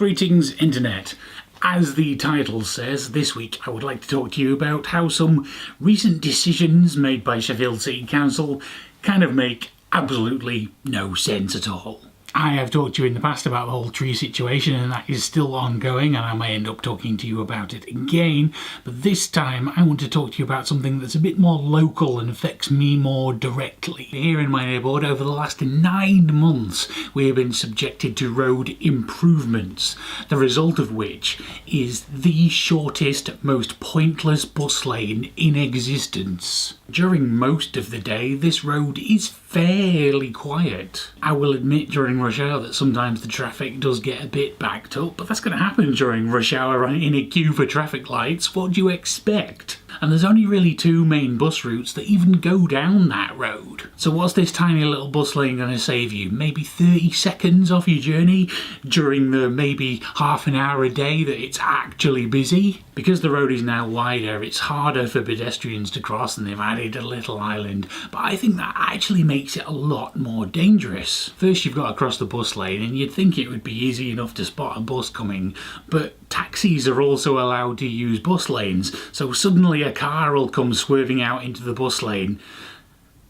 Greetings, Internet. As the title says, this week I would like to talk to you about how some recent decisions made by Sheffield City Council kind of make absolutely no sense at all. I have talked to you in the past about the whole tree situation, and that is still ongoing, and I may end up talking to you about it again, but this time I want to talk to you about something that's a bit more local and affects me more directly. Here in my neighbourhood, over the last 9 months, we have been subjected to road improvements, the result of which is the shortest, most pointless bus lane in existence. During most of the day, this road is fairly quiet. I will admit during rush hour that sometimes the traffic does get a bit backed up, but that's going to happen during rush hour in a queue for traffic lights. What do you expect? And there's only really 2 main bus routes that even go down that road. So what's this tiny little bus lane going to save you? Maybe 30 seconds off your journey during the maybe half an hour a day that it's actually busy? Because the road is now wider, it's harder for pedestrians to cross, and they've added a little island, but I think that actually makes it a lot more dangerous. First you've got to cross the bus lane, and you'd think it would be easy enough to spot a bus coming, but taxis are also allowed to use bus lanes, so suddenly a car will come swerving out into the bus lane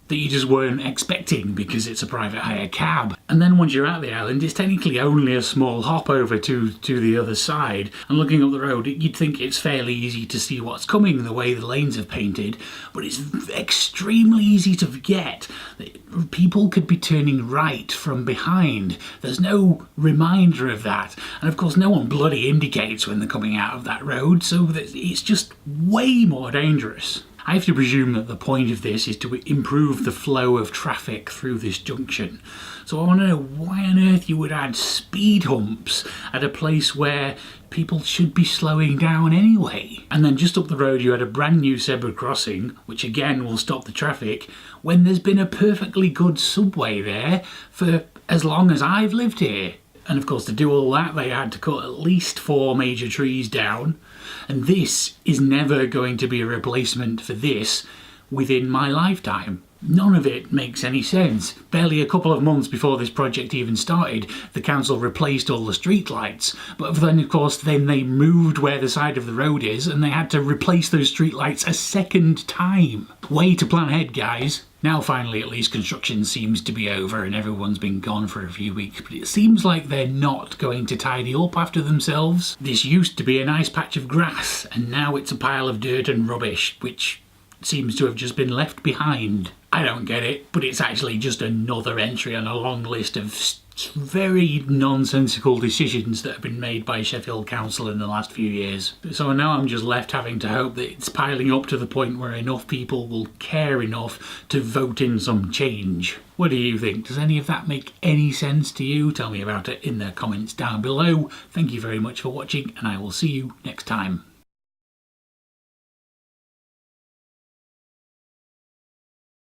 that you just weren't expecting because it's a private hire cab. And then once you're at the island, it's technically only a small hop over to the other side, and looking up the road you'd think it's fairly easy to see what's coming the way the lanes are painted, but it's extremely easy to forget that people could be turning right from behind. There's no reminder of that, and of course no one bloody indicates when they're coming out of that road, so that it's just way more dangerous. I have to presume that the point of this is to improve the flow of traffic through this junction. So I want to know why on earth you would add speed humps at a place where people should be slowing down anyway. And then just up the road you had a brand new zebra crossing, which again will stop the traffic, when there's been a perfectly good subway there for as long as I've lived here. And of course to do all that they had to cut at least 4 major trees down, and this is never going to be a replacement for this within my lifetime. None of it makes any sense. Barely a couple of months before this project even started, the council replaced all the street lights, but then of course then they moved where the side of the road is and they had to replace those street lights a second time. Way to plan ahead, guys. Now finally at least construction seems to be over and everyone's been gone for a few weeks, but it seems like they're not going to tidy up after themselves. This used to be a nice patch of grass and now it's a pile of dirt and rubbish, which seems to have just been left behind. I don't get it, but it's actually just another entry on a long list of very nonsensical decisions that have been made by Sheffield Council in the last few years. So now I'm just left having to hope that it's piling up to the point where enough people will care enough to vote in some change. What do you think? Does any of that make any sense to you? Tell me about it in the comments down below. Thank you very much for watching, and I will see you next time.